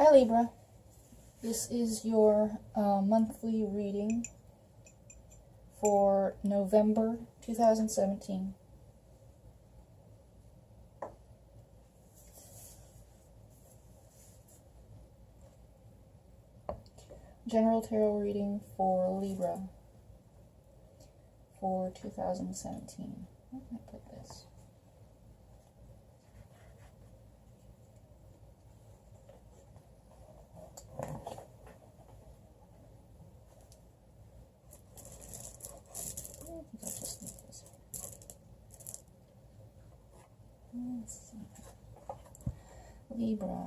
Hi Libra, this is your monthly reading for November 2017. General tarot reading for Libra for 2017. Where can I put this? Let's see. Libra.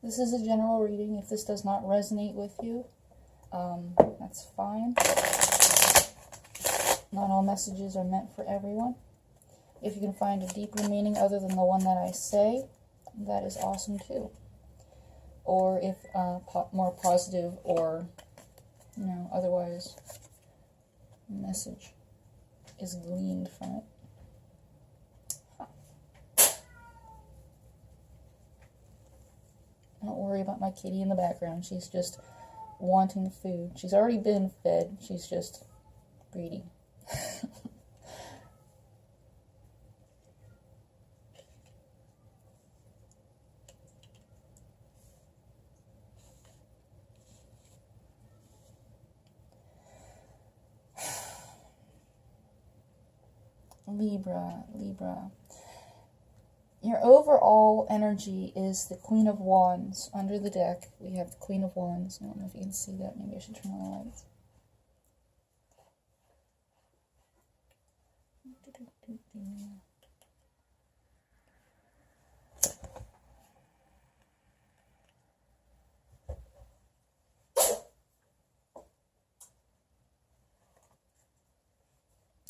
This is a general reading. If this does not resonate with you, that's fine. Not all messages are meant for everyone. If you can find a deeper meaning other than the one that I say, that is awesome too. Or if more positive or, otherwise message is gleaned from it. Don't worry about my kitty in the background. She's just wanting food. She's already been fed. She's just greedy. Libra. Your overall energy is the Queen of Wands. Under the deck, we have the Queen of Wands. I don't know if you can see that. Maybe I should turn on the lights.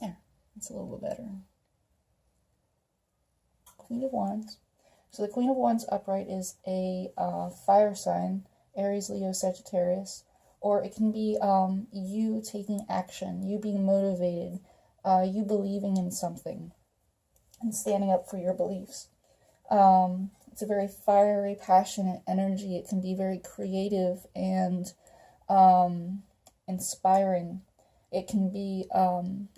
There, that's a little bit better. Queen of Wands. So the Queen of Wands upright is a fire sign, Aries, Leo, Sagittarius, or it can be you taking action, you being motivated, you believing in something and standing up for your beliefs. It's a very fiery, passionate energy. It can be very creative and inspiring. It can be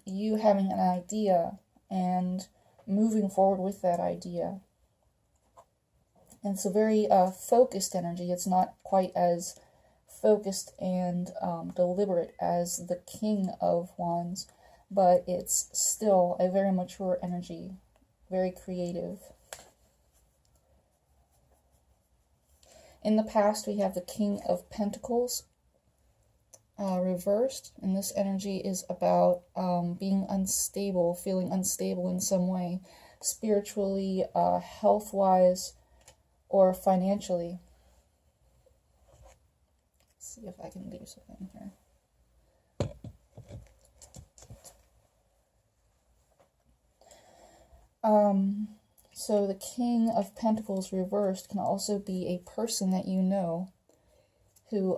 you having an idea and moving forward with that idea. And it's a very focused energy. It's not quite as focused and deliberate as the King of Wands, but it's still a very mature energy, very creative. In the past, we have the King of Pentacles reversed, and this energy is about being unstable, feeling unstable in some way, spiritually, health-wise, or financially. Let's see if I can do something here. So the King of Pentacles reversed can also be a person that you know who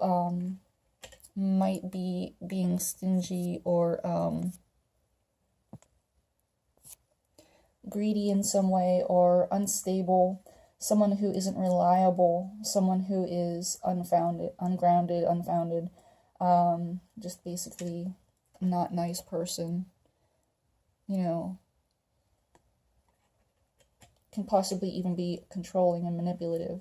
might be being stingy or greedy in some way, or unstable, someone who isn't reliable, someone who is ungrounded, just basically not nice person. can possibly even be controlling and manipulative.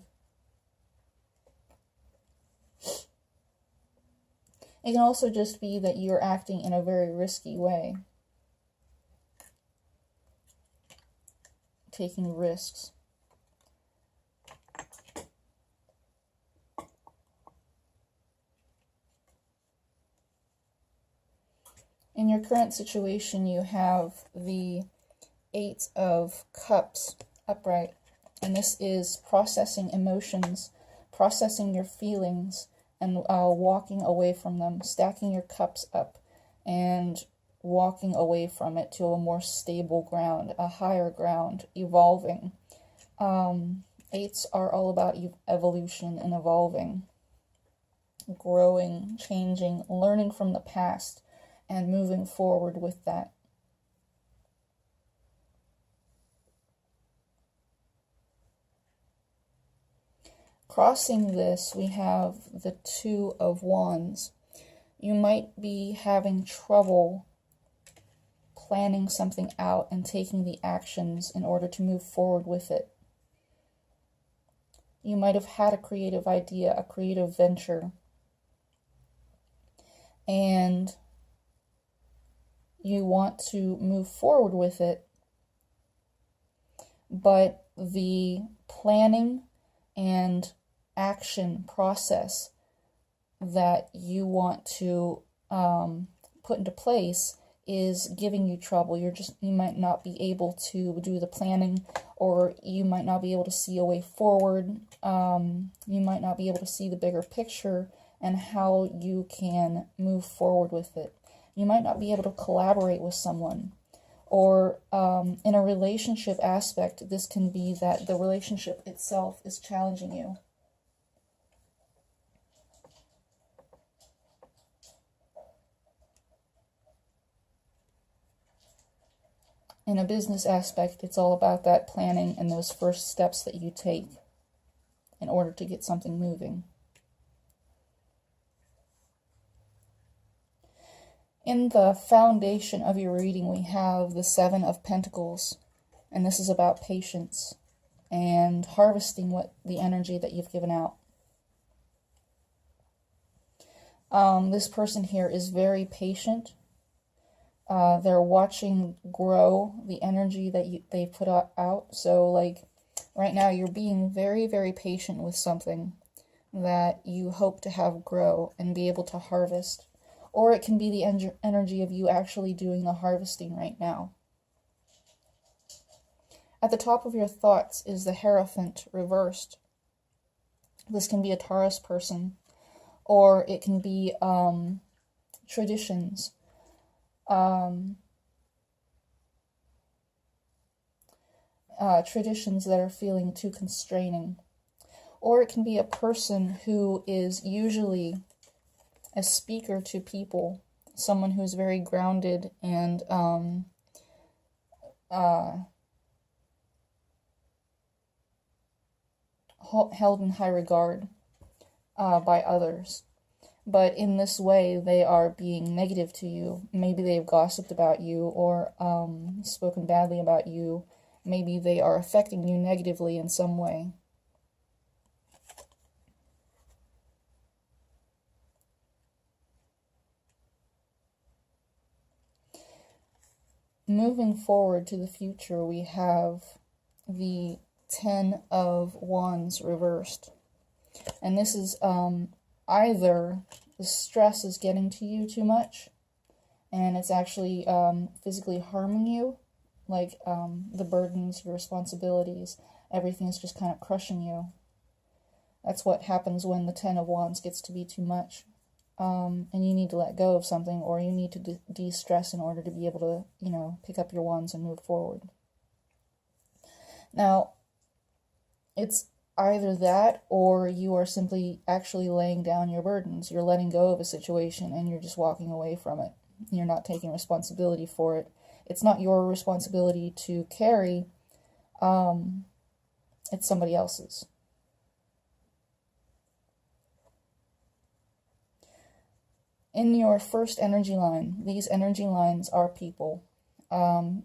It can also just be that you're acting in a very risky way, taking risks. In your current situation, you have the Eight of Cups upright, and this is processing emotions, processing your feelings, and walking away from them, stacking your cups up and walking away from it to a more stable ground, a higher ground, evolving. Eights are all about evolution and evolving, growing, changing, learning from the past, and moving forward with that. Crossing this, we have the Two of Wands. You might be having trouble planning something out and taking the actions in order to move forward with it. You might have had a creative idea, a creative venture, and you want to move forward with it, but the planning and action process that you want to put into place is giving you trouble. You might not be able to do the planning, or you might not be able to see a way forward. You might not be able to see the bigger picture and how you can move forward with it. You might not be able to collaborate with someone. Or in a relationship aspect, this can be that the relationship itself is challenging you. In a business aspect, it's all about that planning and those first steps that you take in order to get something moving. In the foundation of your reading, we have the Seven of Pentacles, and this is about patience and harvesting the energy that you've given out. This person here is very patient. They're watching grow the energy that they put out. So, like, right now you're being very, very patient with something that you hope to have grow and be able to harvest. Or it can be the energy of you actually doing the harvesting right now. At the top of your thoughts is the Hierophant reversed. This can be a Taurus person, or it can be traditions. Traditions that are feeling too constraining. Or it can be a person who is usually a speaker to people, someone who's very grounded and held in high regard by others. But in this way, they are being negative to you. Maybe they've gossiped about you or spoken badly about you. Maybe they are affecting you negatively in some way. Moving forward to the future, we have the Ten of Wands reversed. And this is either the stress is getting to you too much and it's actually physically harming you, like the burdens, your responsibilities, everything is just kind of crushing you. That's what happens when the Ten of Wands gets to be too much. And you need to let go of something, or you need to de-stress in order to be able to, pick up your wands and move forward. Now, it's either that, or you are simply actually laying down your burdens. You're letting go of a situation and you're just walking away from it. You're not taking responsibility for it. It's not your responsibility to carry. It's somebody else's. In your first energy line, these energy lines are people.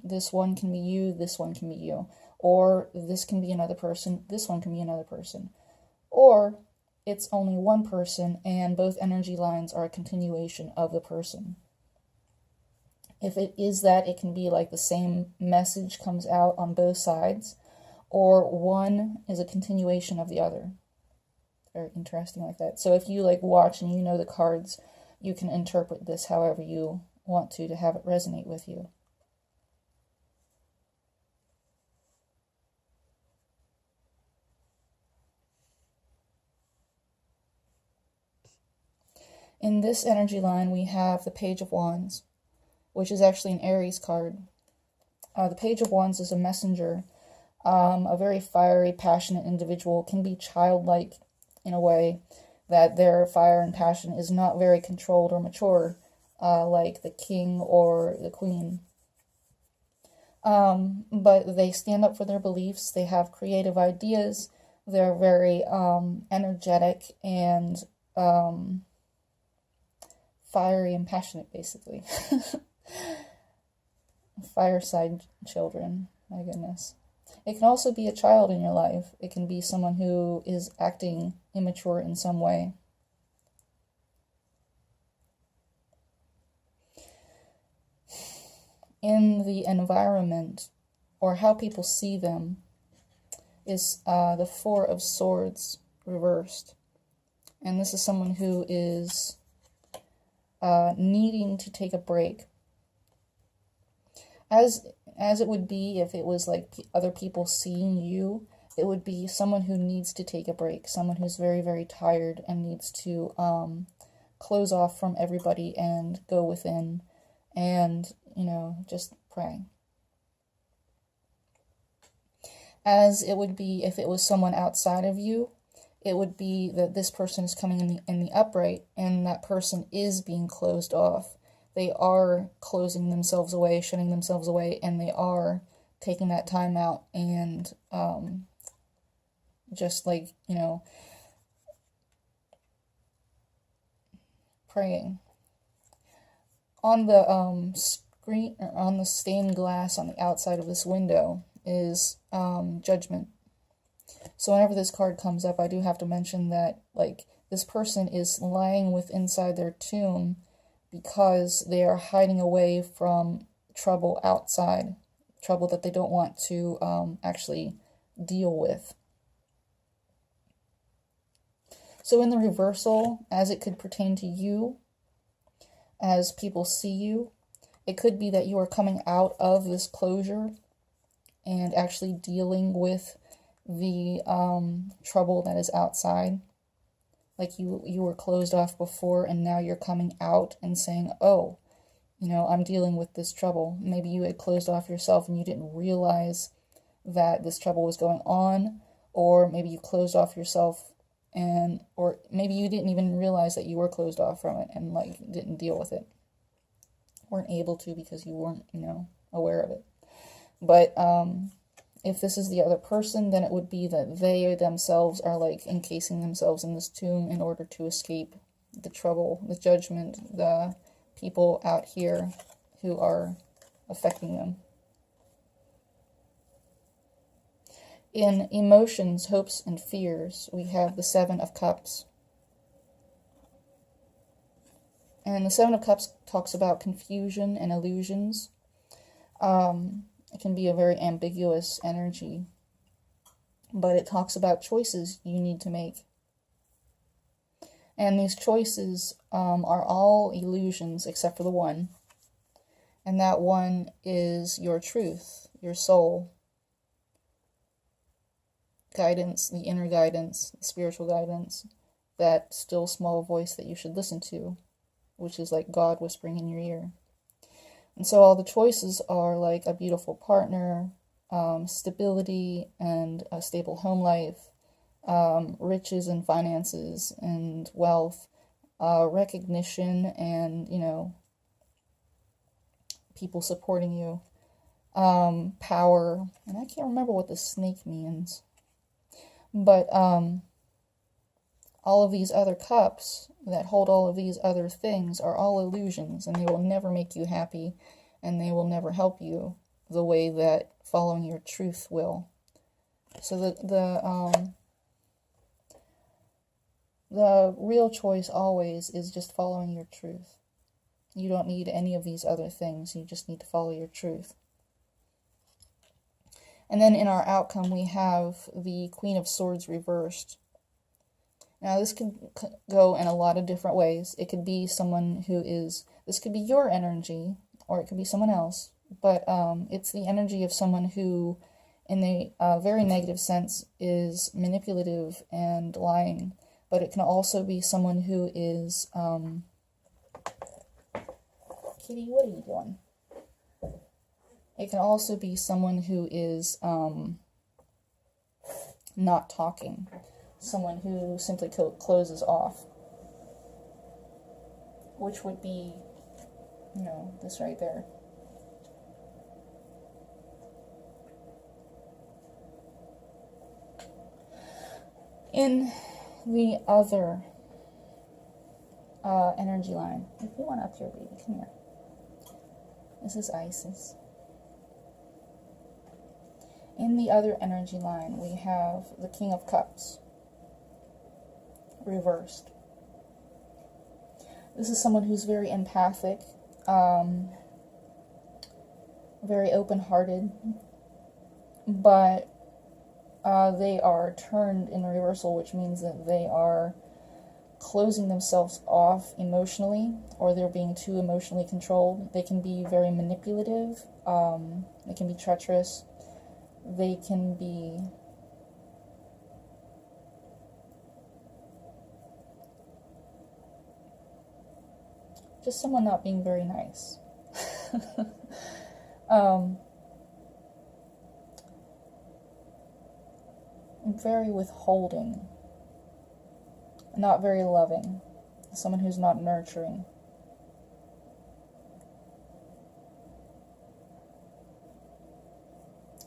This one can be you, this one can be you. Or this can be another person, this one can be another person. Or it's only one person and both energy lines are a continuation of the person. If it is that, it can be like the same message comes out on both sides, or one is a continuation of the other. Very interesting like that. So if you like watch and you know the cards, you can interpret this however you want to have it resonate with you. In this energy line, we have the Page of Wands, which is actually an Aries card. The Page of Wands is a messenger, a very fiery, passionate individual, can be childlike in a way that their fire and passion is not very controlled or mature, like the king or the queen. But they stand up for their beliefs, they have creative ideas, they're very energetic and fiery and passionate, basically. Fireside children, my goodness. It can also be a child in your life. It can be someone who is acting immature in some way. In the environment, or how people see them, is the Four of Swords reversed. And this is someone who is needing to take a break. As it would be if it was like other people seeing you, it would be someone who needs to take a break, someone who's very, very tired and needs to close off from everybody and go within and, just pray. As it would be if it was someone outside of you, it would be that this person is coming in the upright and that person is being closed off. They are closing themselves away, shutting themselves away, and they are taking that time out and just like, praying. On the screen, or on the stained glass on the outside of this window is Judgment. So whenever this card comes up, I do have to mention that, like, this person is lying inside their tomb because they are hiding away from trouble outside, trouble that they don't want to actually deal with. So in the reversal, as it could pertain to you, as people see you, it could be that you are coming out of this closure and actually dealing with the trouble that is outside. Like you were closed off before and now you're coming out and saying, oh, I'm dealing with this trouble. Maybe you had closed off yourself and you didn't realize that this trouble was going on, or maybe you closed off yourself or maybe you didn't even realize that you were closed off from it and like didn't deal with it. Weren't able to because you weren't, aware of it. But if this is the other person, then it would be that they themselves are like encasing themselves in this tomb in order to escape the trouble, the judgment, the people out here who are affecting them. In emotions, hopes, and fears, we have the Seven of Cups. And the Seven of Cups talks about confusion and illusions. It can be a very ambiguous energy, but it talks about choices you need to make. And these choices are all illusions except for the one. And that one is your truth, your soul. Guidance, the inner guidance, the spiritual guidance, that still small voice that you should listen to, which is like God whispering in your ear. And so all the choices are like a beautiful partner, stability and a stable home life, riches and finances and wealth, recognition and, people supporting you, power, and I can't remember what the snake means. But all of these other cups that hold all of these other things are all illusions, and they will never make you happy, and they will never help you the way that following your truth will. So the real choice always is just following your truth. You don't need any of these other things. You just need to follow your truth. And then in our outcome, we have the Queen of Swords reversed. Now, this could go in a lot of different ways. It could be someone who is, this could be your energy, or it could be someone else. But it's the energy of someone who, in a very negative sense, is manipulative and lying. But it can also be someone who is, Kitty, what are you doing? It can also be someone who is not talking. Someone who simply closes off. Which would be, you know, this right there. In the other energy line, if you want up here, baby, come here. This is Isis. In the other energy line, we have the King of Cups, reversed. This is someone who's very empathic, very open-hearted, but they are turned in the reversal, which means that they are closing themselves off emotionally, or they're being too emotionally controlled. They can be very manipulative, they can be treacherous, they can be just someone not being very nice. Very withholding, not very loving, someone who's not nurturing.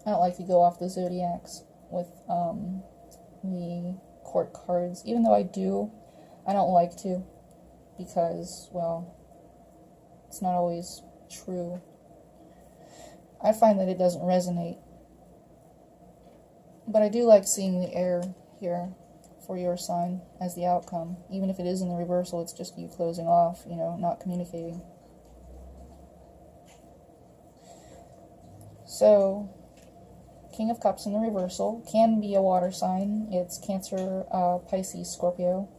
I don't like to go off the zodiacs with the court cards, even though I do. I don't like to, because, well, it's not always true. I find that it doesn't resonate. But I do like seeing the air here for your sign as the outcome. Even if it is in the reversal, it's just you closing off, you know, not communicating. So, King of Cups in the reversal can be a water sign. It's Cancer, Pisces, Scorpio.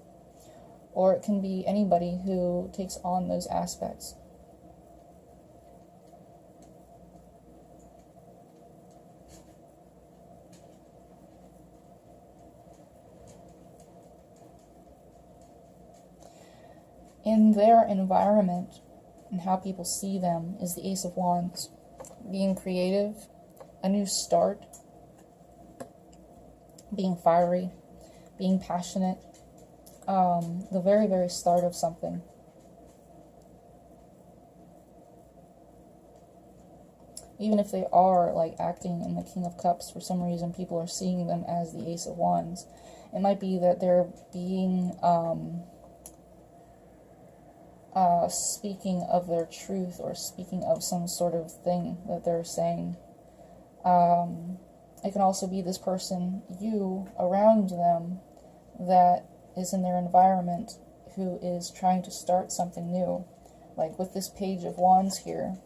Or it can be anybody who takes on those aspects. In their environment and how people see them is the Ace of Wands. Being creative, a new start, being fiery, being passionate, the very, very start of something. Even if they are like acting in the King of Cups, for some reason people are seeing them as the Ace of Wands. It might be that they're being speaking of their truth, or speaking of some sort of thing that they're saying. It can also be this person, you, around them, that is in their environment, who is trying to start something new. Like with this Page of Wands here,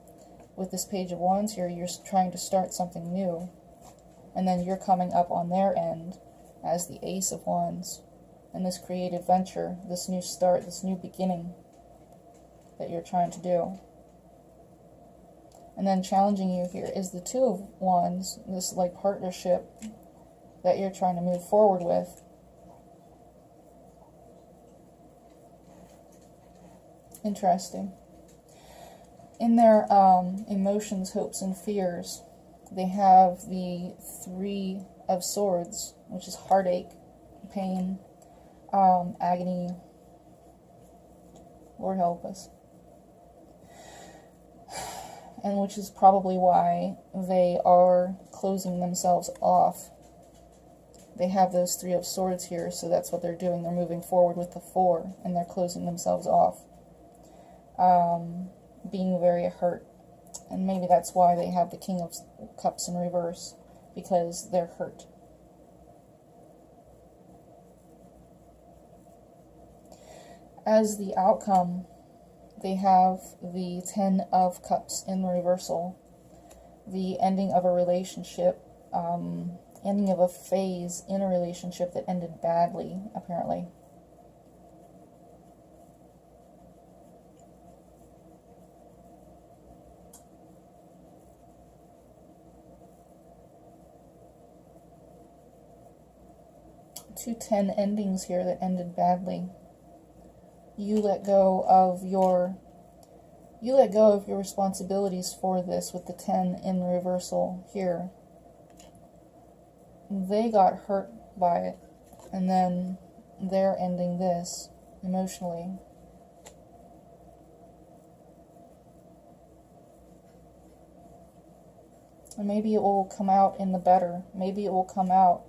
you're trying to start something new, and then you're coming up on their end as the Ace of Wands, and this creative venture, this new start, this new beginning that you're trying to do. And then challenging you here is the Two of Wands, this like partnership that you're trying to move forward with. Interesting. In their emotions, hopes, and fears, they have the Three of Swords, which is heartache, pain, agony. Lord help us. And which is probably why they are closing themselves off. They have those Three of Swords here, so that's what they're doing. They're moving forward with the Four, and they're closing themselves off. Being very hurt And maybe that's why they have the King of Cups in reverse, because they're hurt. As the outcome, they have the Ten of Cups in reversal, the ending of a relationship, ending of a phase in a relationship that ended badly, apparently. Two 10 endings here that ended badly. You let go of your responsibilities for this with the 10 in reversal here. They got hurt by it, and then they're ending this emotionally. And maybe it will come out in the better. Maybe it will come out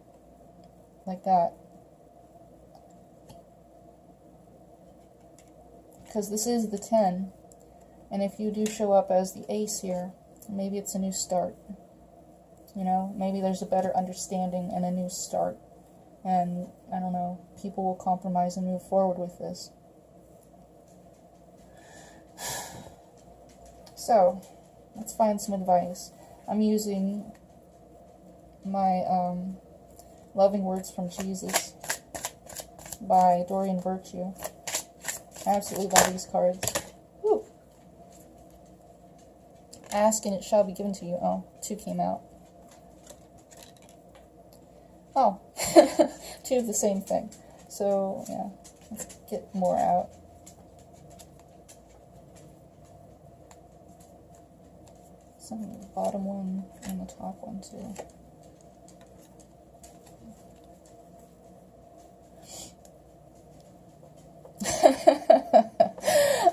like that. Because this is the 10. And if you do show up as the ace here, maybe it's a new start. You know, maybe there's a better understanding and a new start. And, I don't know, people will compromise and move forward with this. So, let's find some advice. I'm using my Loving Words from Jesus by Dorian Virtue. I absolutely love these cards. Woo. Ask and it shall be given to you. Oh, 2 came out. Oh, 2 of the same thing. So, yeah, let's get more out. Some of the bottom one and the top one, too.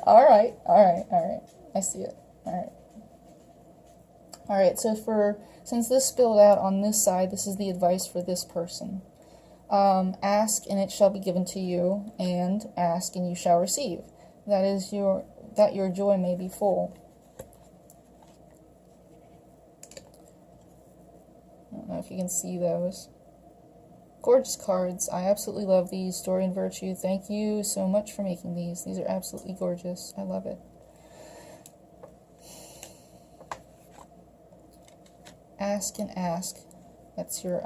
Alright. I see it. Alright, so since this spilled out on this side, this is the advice for this person. Ask and it shall be given to you, and ask and you shall receive. That your joy may be full. I don't know if you can see those. Gorgeous cards. I absolutely love these. Dorian Virtue, thank you so much for making these. These are absolutely gorgeous. I love it. Ask and ask. That's your,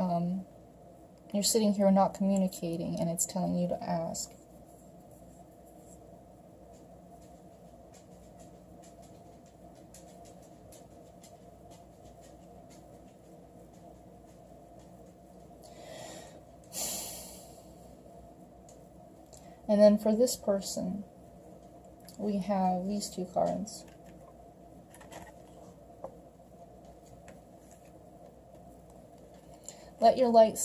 you're sitting here not communicating, and it's telling you to ask. And then for this person, we have these 2 cards. Let your light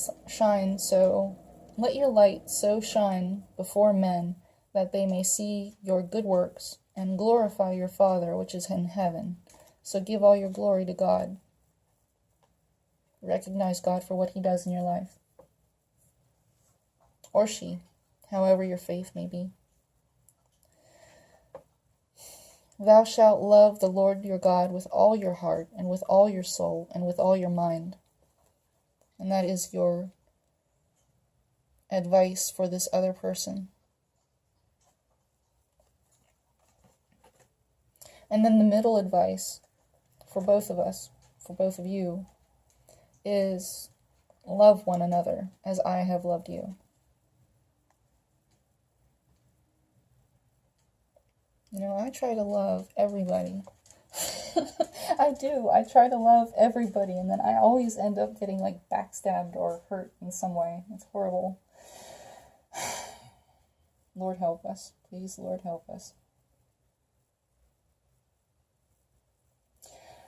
so shine before men that they may see your good works and glorify your Father which is in heaven. So give all your glory to God. Recognize God for what He does in your life. Or she, however your faith may be. Thou shalt love the Lord your God with all your heart and with all your soul and with all your mind. And that is your advice for this other person. And then the middle advice for both of us, for both of you, is love one another as I have loved you. You know, I try to love everybody. I do. I try to love everybody, and then I always end up getting, like, backstabbed or hurt in some way. It's horrible. Lord help us. Please, Lord help us.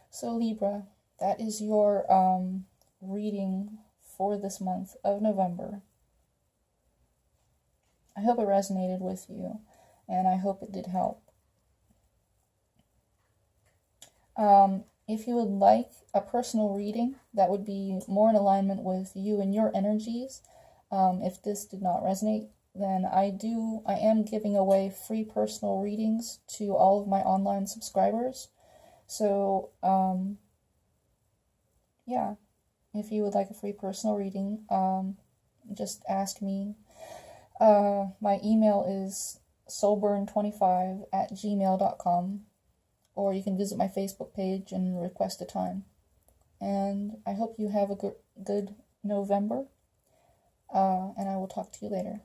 So, Libra, that is your reading for this month of November. I hope it resonated with you, and I hope it did help. If you would like a personal reading that would be more in alignment with you and your energies, if this did not resonate, then I am giving away free personal readings to all of my online subscribers. So, yeah, if you would like a free personal reading, just ask me. My email is soulburn25@gmail.com, or you can visit my Facebook page and request a time. And I hope you have a good November, and I will talk to you later.